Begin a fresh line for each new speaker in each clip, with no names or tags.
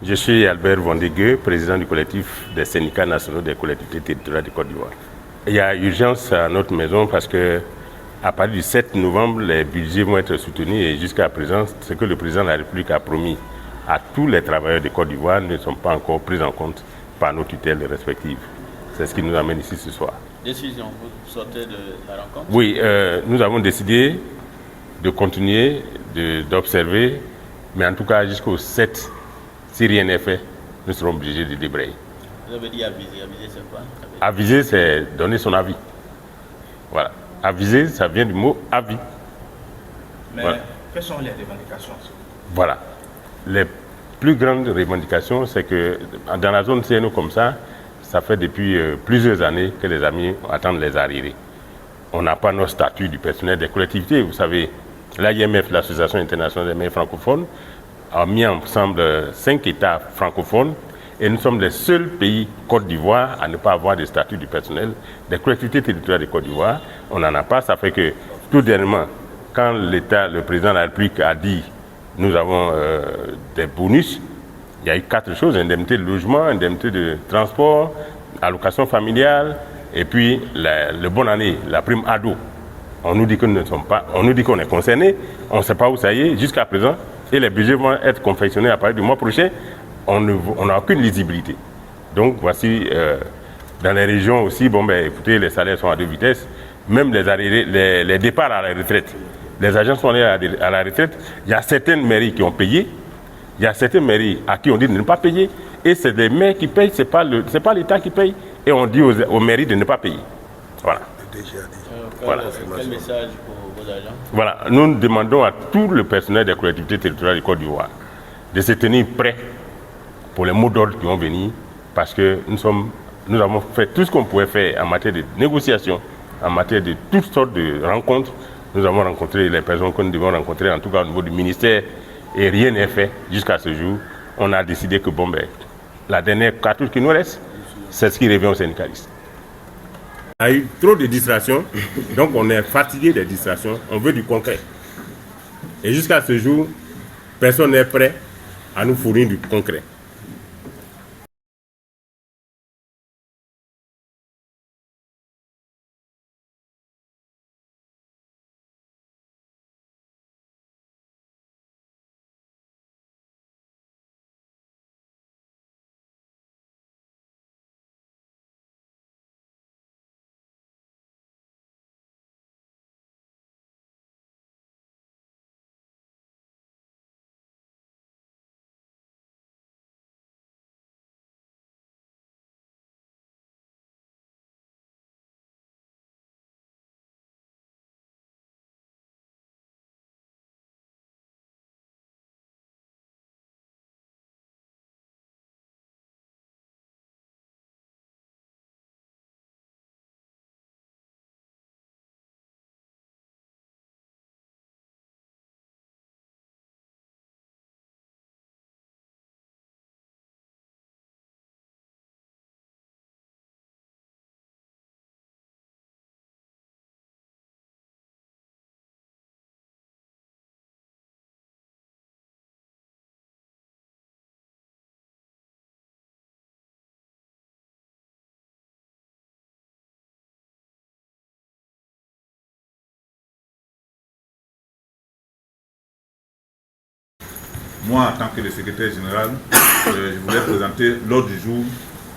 Je suis Albert Vondegueux, président du collectif des syndicats nationaux des collectivités territoriales de Côte d'Ivoire. Il y a urgence à notre maison parce que à partir du 7 novembre, les budgets vont être soutenus et jusqu'à présent, ce que le président de la République a promis à tous les travailleurs de Côte d'Ivoire ne sont pas encore pris en compte par nos tutelles respectives. C'est ce qui nous amène ici ce soir.
Décision, vous sortez de la rencontre?
Oui, nous avons décidé de continuer d'observer, mais en tout cas jusqu'au 7, si rien n'est fait, nous serons obligés de débrayer.
Vous avez dit aviser, aviser c'est quoi?
Aviser, c'est donner son avis. Voilà. Aviser, ça vient du mot avis.
Mais voilà. Quelles sont les revendications?
Voilà. Les plus grandes revendications, c'est que dans la zone CNO comme ça fait depuis plusieurs années que les amis attendent les arriérés. On n'a pas notre statut du personnel des collectivités. Vous savez, l'AIMF, l'Association internationale des maires francophones, a mis ensemble 5 États francophones et nous sommes les seuls pays Côte d'Ivoire à ne pas avoir de statut du personnel des collectivités territoriales de Côte d'Ivoire. On n'en a pas. Ça fait que tout dernièrement, quand le président de la République a dit nous avons des bonus, il y a eu 4 choses: indemnité de logement, indemnité de transport, allocation familiale et puis le bonne année, la prime ado. On nous dit que nous ne sommes pas, on nous dit qu'on est concerné, on ne sait pas où ça y est jusqu'à présent et les budgets vont être confectionnés à partir du mois prochain. On n'a aucune lisibilité. Donc voici, dans les régions aussi, écoutez, les salaires sont à 2 vitesses, même les départs à la retraite. Les agents sont allés à la retraite, il y a certaines mairies qui ont payé, il y a certaines mairies à qui on dit de ne pas payer, et c'est des maires qui payent, c'est pas l'État qui paye, et on dit aux mairies de ne pas payer. Voilà.
Voilà. Quel message pour vos agents? Voilà,
nous demandons à tout le personnel des collectivités territoriales de Côte d'Ivoire de se tenir prêt pour les mots d'ordre qui vont venir, parce que nous avons fait tout ce qu'on pouvait faire en matière de négociation, en matière de toutes sortes de rencontres. Nous avons rencontré les personnes que nous devons rencontrer, en tout cas au niveau du ministère, et rien n'est fait jusqu'à ce jour. On a décidé que la dernière cartouche qui nous reste, c'est ce qui revient aux syndicalistes. Il y a eu trop de distractions, donc on est fatigué des distractions, on veut du concret. Et jusqu'à ce jour, personne n'est prêt à nous fournir du concret.
Moi, en tant que le secrétaire général, je voulais présenter l'ordre du jour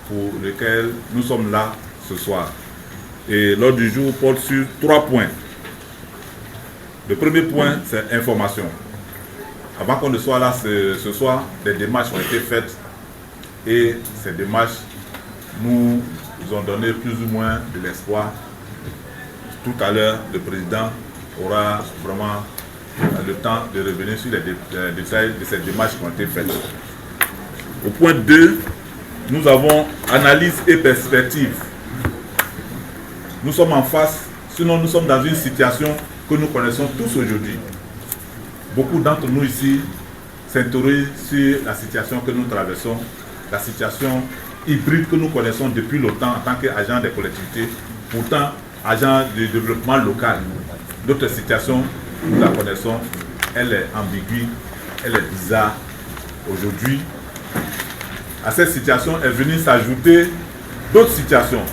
pour lequel nous sommes là ce soir. Et l'ordre du jour porte sur 3 points. Le premier point, c'est information. Avant qu'on ne soit là ce soir, des démarches ont été faites et ces démarches nous ont donné plus ou moins de l'espoir. Tout à l'heure, le président aura vraiment le temps de revenir sur les détails de ces démarches qui ont été faites. Au point 2, nous avons analyse et perspective. Nous sommes en face, sinon nous sommes dans une situation que nous connaissons tous aujourd'hui. Beaucoup d'entre nous ici s'interrogent sur la situation que nous traversons, la situation hybride que nous connaissons depuis longtemps en tant qu'agent des collectivités, pourtant agent de développement local. Notre situation, nous la connaissons, elle est ambiguë, elle est bizarre. Aujourd'hui, à cette situation est venue s'ajouter d'autres situations.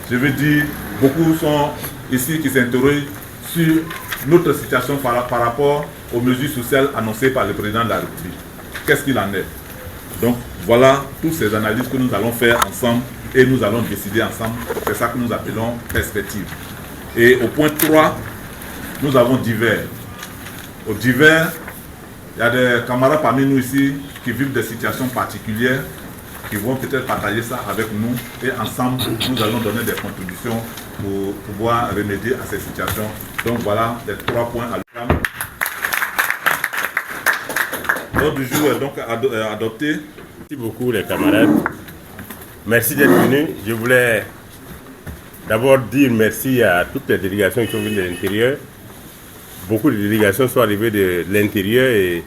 Je veux dire, beaucoup sont ici qui s'interrogent sur notre situation par rapport aux mesures sociales annoncées par le président de la République. Qu'est-ce qu'il en est? Donc voilà toutes ces analyses que nous allons faire ensemble et nous allons décider ensemble. C'est ça que nous appelons perspective. Et au point 3, nous avons divers. Au divers, il y a des camarades parmi nous ici qui vivent des situations particulières, qui vont peut-être partager ça avec nous et ensemble, nous allons donner des contributions pour pouvoir remédier à ces situations. Donc voilà les 3 points à l'UQAM. L'ordre du jour est donc adopté.
Merci beaucoup les camarades. Merci d'être venus. Je voulais d'abord dire merci à toutes les délégations qui sont venues de l'intérieur. Beaucoup de délégations sont arrivées de l'intérieur et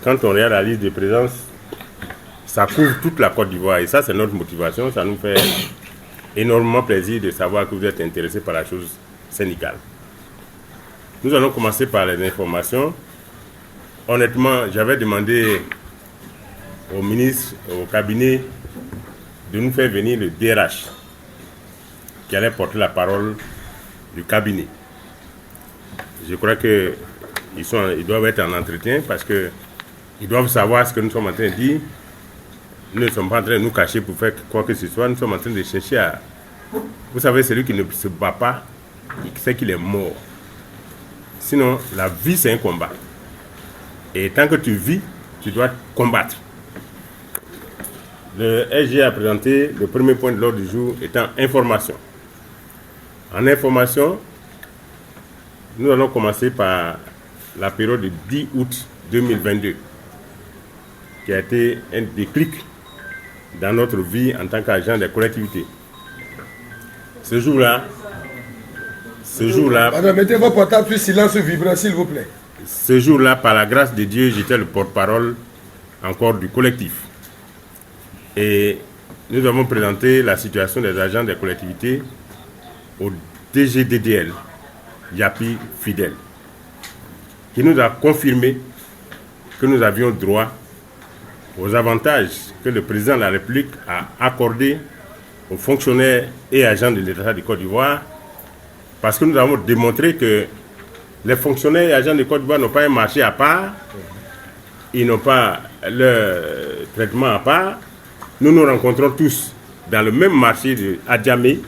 quand on regarde la liste de présence, ça couvre toute la Côte d'Ivoire et ça c'est notre motivation. Ça nous fait énormément plaisir de savoir que vous êtes intéressés par la chose syndicale. Nous allons commencer par les informations. Honnêtement, j'avais demandé au ministre, au cabinet, de nous faire venir le DRH qui allait porter la parole du cabinet. Je crois qu'ils doivent être en entretien parce qu'ils doivent savoir ce que nous sommes en train de dire. Nous ne sommes pas en train de nous cacher pour faire quoi que ce soit. Nous sommes en train de chercher à... Vous savez, celui qui ne se bat pas, il sait qu'il est mort. Sinon, la vie, c'est un combat. Et tant que tu vis, tu dois combattre. Le SG a présenté le premier point de l'ordre du jour étant information. En information, nous allons commencer par la période du 10 août 2022, qui a été un déclic dans notre vie en tant qu'agent des collectivités. Ce jour-là...
Madame, mettez vos portables sur silence vibrant, s'il vous plaît.
Ce jour-là, par la grâce de Dieu, j'étais le porte-parole encore du collectif. Et nous avons présenté la situation des agents des collectivités au DGDDL, Yapi Fidèle, qui nous a confirmé que nous avions droit aux avantages que le président de la République a accordés aux fonctionnaires et agents de l'État de Côte d'Ivoire, parce que nous avons démontré que les fonctionnaires et agents de Côte d'Ivoire n'ont pas un marché à part, ils n'ont pas leur traitement à part. Nous nous rencontrons tous dans le même marché de Adjamé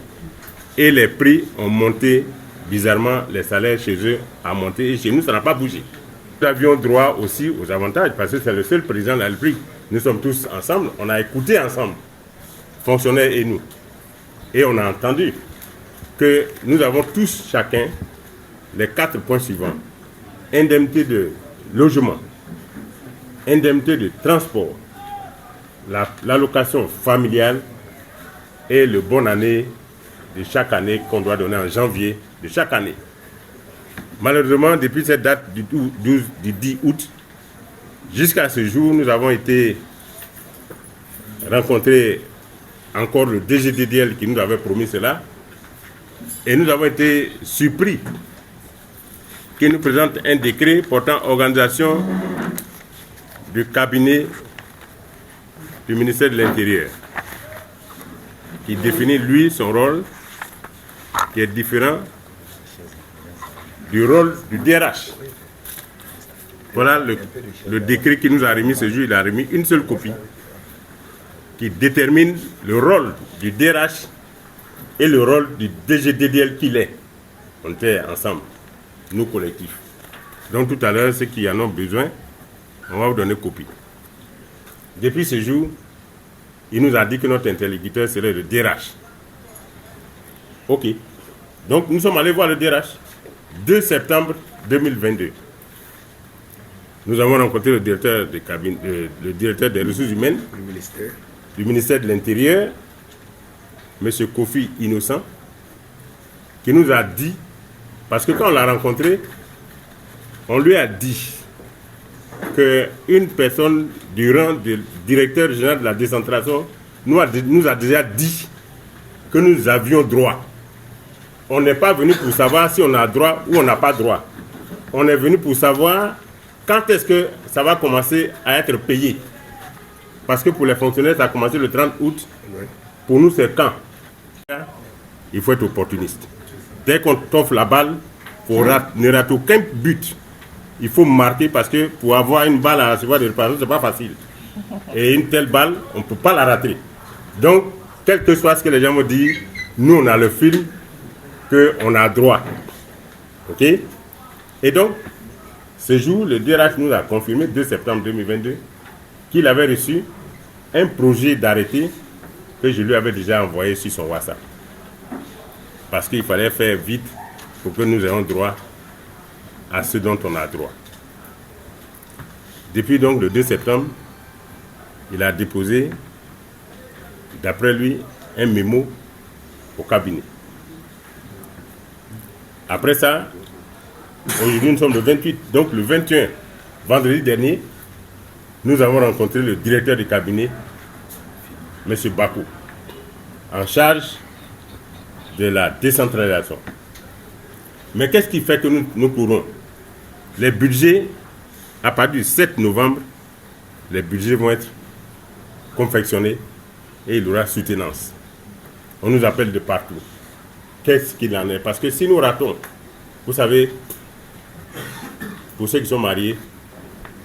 et les prix ont monté bizarrement, les salaires chez eux ont monté et chez nous ça n'a pas bougé. Nous avions droit aussi aux avantages parce que c'est le seul président de la République. Nous sommes tous ensemble, on a écouté ensemble, fonctionnaires et nous. Et on a entendu que nous avons tous chacun les 4 points suivants. Indemnité de logement, indemnité de transport, l'allocation familiale et le bonne année de chaque année qu'on doit donner en janvier de chaque année. Malheureusement, depuis cette date du 10 août, jusqu'à ce jour, nous avons été rencontrer encore le DGDDL qui nous avait promis cela. Et nous avons été surpris qu'il nous présente un décret portant organisation du cabinet du ministère de l'Intérieur, qui définit lui son rôle, qui est différent du rôle du DRH. Voilà le décret qui nous a remis ce jour. Il a remis une seule copie qui détermine le rôle du DRH et le rôle du DGDDL qu'il est. On était ensemble, nous collectifs. Donc tout à l'heure, ceux qui en ont besoin, on va vous donner copie. Depuis ce jour, il nous a dit que notre interlocuteur serait le DRH. Ok. Donc nous sommes allés voir le DRH 2 septembre 2022. Nous avons rencontré le directeur des ressources humaines du ministère de l'Intérieur, M. Kofi Innocent, qui nous a dit, parce que quand on l'a rencontré, on lui a dit qu'une personne du rang de directeur général de la décentralisation nous a déjà dit que nous avions droit. On n'est pas venu pour savoir si on a droit ou on n'a pas droit. On est venu pour savoir quand est-ce que ça va commencer à être payé. Parce que pour les fonctionnaires, ça a commencé le 30 août. Pour nous, c'est quand? Il faut être opportuniste. Dès qu'on t'offre la balle, ne rater aucun but. Il faut marquer parce que pour avoir une balle à recevoir de réparation, ce n'est pas facile. Et une telle balle, on ne peut pas la rater. Donc, quel que soit ce que les gens me disent, nous, on a le film qu'on a droit. OK? Et donc, ce jour, le DRH nous a confirmé, 2 septembre 2022, qu'il avait reçu un projet d'arrêté que je lui avais déjà envoyé sur son WhatsApp. Parce qu'il fallait faire vite pour que nous ayons droit à ce dont on a droit. Depuis donc le 2 septembre, il a déposé, d'après lui, un mémo au cabinet. Après ça, aujourd'hui nous sommes le 28, donc le 21, vendredi dernier, nous avons rencontré le directeur du cabinet, M. Bakou, en charge de la décentralisation. Mais qu'est-ce qui fait que nous courons? Les budgets, à partir du 7 novembre, les budgets vont être confectionnés et il y aura soutenance. On nous appelle de partout. Qu'est-ce qu'il en est? Parce que si nous ratons, vous savez, pour ceux qui sont mariés,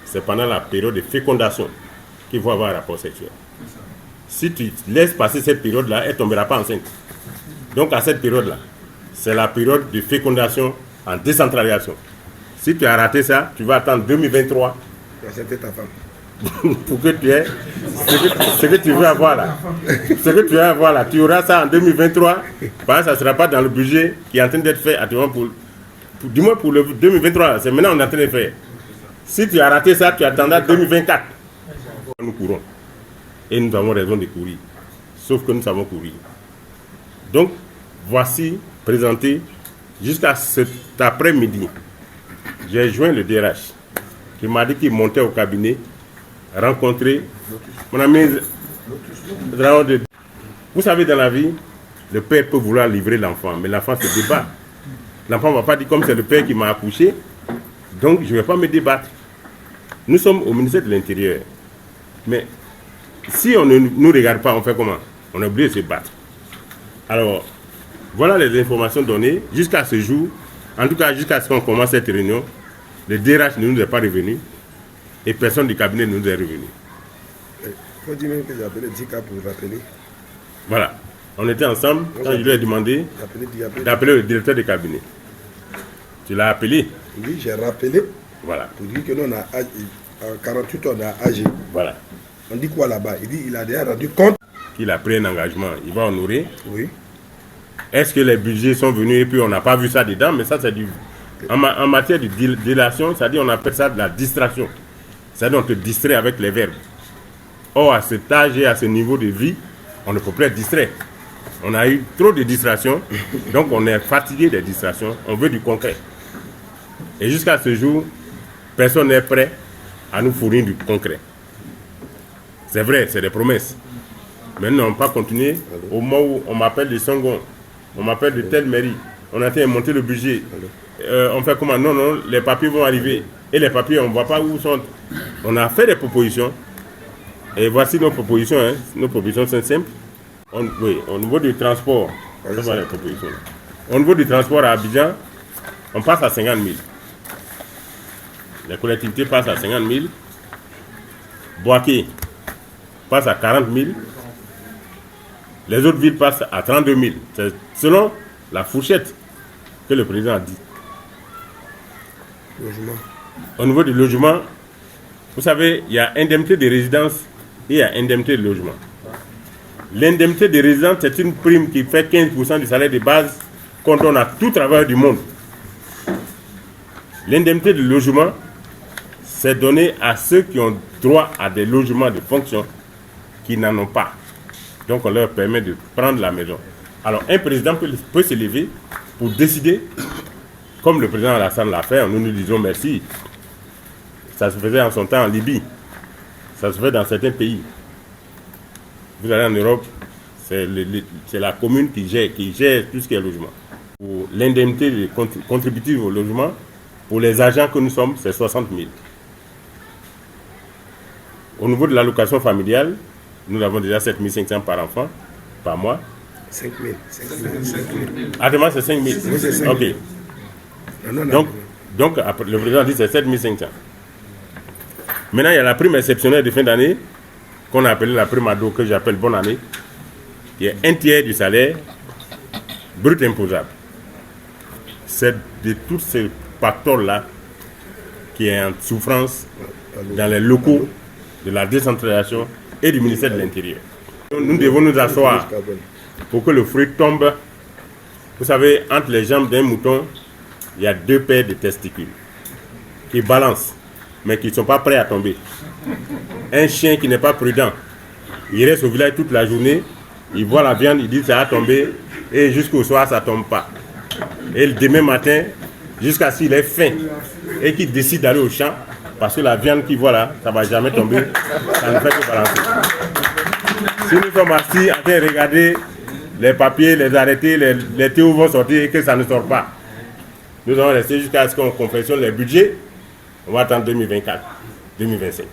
c'est pendant la période de fécondation qu'il faut avoir un rapport sexuel. Si tu laisses passer cette période-là, elle ne tombera pas enceinte. Donc à cette période-là, c'est la période de fécondation en décentralisation. Si tu as raté ça, tu vas attendre 2023
C'était ta femme.
pour que tu aies ce que tu veux avoir là. Ce que tu veux avoir là, tu auras ça en 2023. Parce que ça ne sera pas dans le budget qui est en train d'être fait actuellement du moins pour le 2023. C'est maintenant qu'on est en train de faire. Si tu as raté ça, tu attendras 2024. Nous courons. Et nous avons raison de courir. Sauf que nous savons courir. Donc, voici présenté jusqu'à cet après-midi. J'ai joint le DRH qui m'a dit qu'il montait au cabinet rencontrer mon ami. Vous savez, dans la vie, le père peut vouloir livrer l'enfant, mais l'enfant se débat. L'enfant ne va pas dire comme c'est le père qui m'a accouché, donc je ne vais pas me débattre. Nous sommes au ministère de l'Intérieur. Mais si on ne nous regarde pas, on fait comment? On est obligé de se battre. Alors, voilà les informations données jusqu'à ce jour. En tout cas, jusqu'à ce qu'on commence cette réunion, le DRH ne nous est pas revenu et personne du cabinet ne nous est revenu.
Il faut dire même que j'ai appelé Dika pour rappeler.
Voilà. On était ensemble quand je lui ai demandé d'appeler le directeur du cabinet. Tu l'as appelé?
Oui, j'ai rappelé.
Voilà.
Pour dire que nous, on a, en 48 heures, on a agi.
Voilà.
On dit quoi là-bas? Il dit qu'il a déjà rendu compte.
Qu'il a pris un engagement, il va honorer.
Oui.
Est-ce que les budgets sont venus et puis on n'a pas vu ça dedans? Mais ça, c'est du... En matière de délation, c'est-à-dire on appelle ça de la distraction. C'est-à-dire on te distrait avec les verbes. Or, à cet âge et à ce niveau de vie, on ne peut plus être distrait. On a eu trop de distractions, donc on est fatigué des distractions, on veut du concret. Et jusqu'à ce jour, personne n'est prêt à nous fournir du concret. C'est vrai, c'est des promesses. Mais nous n'avons pas continué. Au moment où on m'appelle de Sangon, on m'appelle de telle mairie, on a été à monter le budget. On fait comment? Non, non, les papiers vont arriver. Et les papiers, on ne voit pas où sont. On a fait des propositions. Et voici nos propositions. Hein. Nos propositions sont simples. Oui, au niveau du transport, on va les propositions. Au niveau du transport à Abidjan, on passe à 50 000. Les collectivités passent à 50 000. Boaké passe à 40 000. Les autres villes passent à 32 000. C'est selon la fourchette que le président a dit.
Logement.
Au niveau du logement, vous savez, il y a indemnité de résidence et il y a indemnité de logement. L'indemnité de résidence, c'est une prime qui fait 15% du salaire de base qu'on donne à tout travailleur du monde. L'indemnité de logement, c'est donné à ceux qui ont droit à des logements de fonction qui n'en ont pas. Donc on leur permet de prendre la maison. Alors un président peut se lever pour décider, comme le président Alassane l'a fait, nous disons merci. Ça se faisait en son temps en Libye. Ça se fait dans certains pays. Vous allez en Europe, c'est la commune qui gère tout ce qui est logement. Pour l'indemnité contributive au logement, pour les agents que nous sommes, c'est 60 000. Au niveau de l'allocation familiale, nous avons déjà 7 500 par enfant, par mois.
5 000. 5 000.
Ah, demain c'est 5 000.
Oui, c'est 5 000.
Ok.
Non.
Donc après, le président dit que c'est 7 500. Maintenant, il y a la prime exceptionnelle de fin d'année, qu'on a appelée la prime ado, que j'appelle bonne année, qui est un tiers du salaire brut imposable. C'est de tous ces facteurs-là qui est en souffrance dans les locaux de la décentralisation et du ministère de l'Intérieur. Nous devons nous asseoir pour que le fruit tombe. Vous savez, entre les jambes d'un mouton, il y a 2 paires de testicules qui balancent, mais qui ne sont pas prêts à tomber. Un chien qui n'est pas prudent, il reste au village toute la journée, il voit la viande, il dit ça va tomber, et jusqu'au soir, ça ne tombe pas. Et le demain matin, jusqu'à ce qu'il ait faim, et qu'il décide d'aller au champ, parce que la viande qu'il voit là, ça ne va jamais tomber, ça ne fait que balancer. Si nous sommes assis en train de regarder les papiers, les arrêtés, les théos vont sortir et que ça ne sort pas, nous allons rester jusqu'à ce qu'on confectionne les budgets. On va attendre 2024, 2025.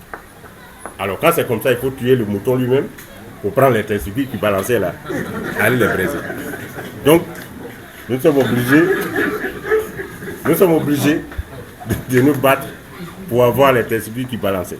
Alors quand c'est comme ça, il faut tuer le mouton lui-même pour prendre les testicules qui balançaient là, aller les briser. Donc, nous sommes obligés de nous battre pour avoir les testicules qui balançaient.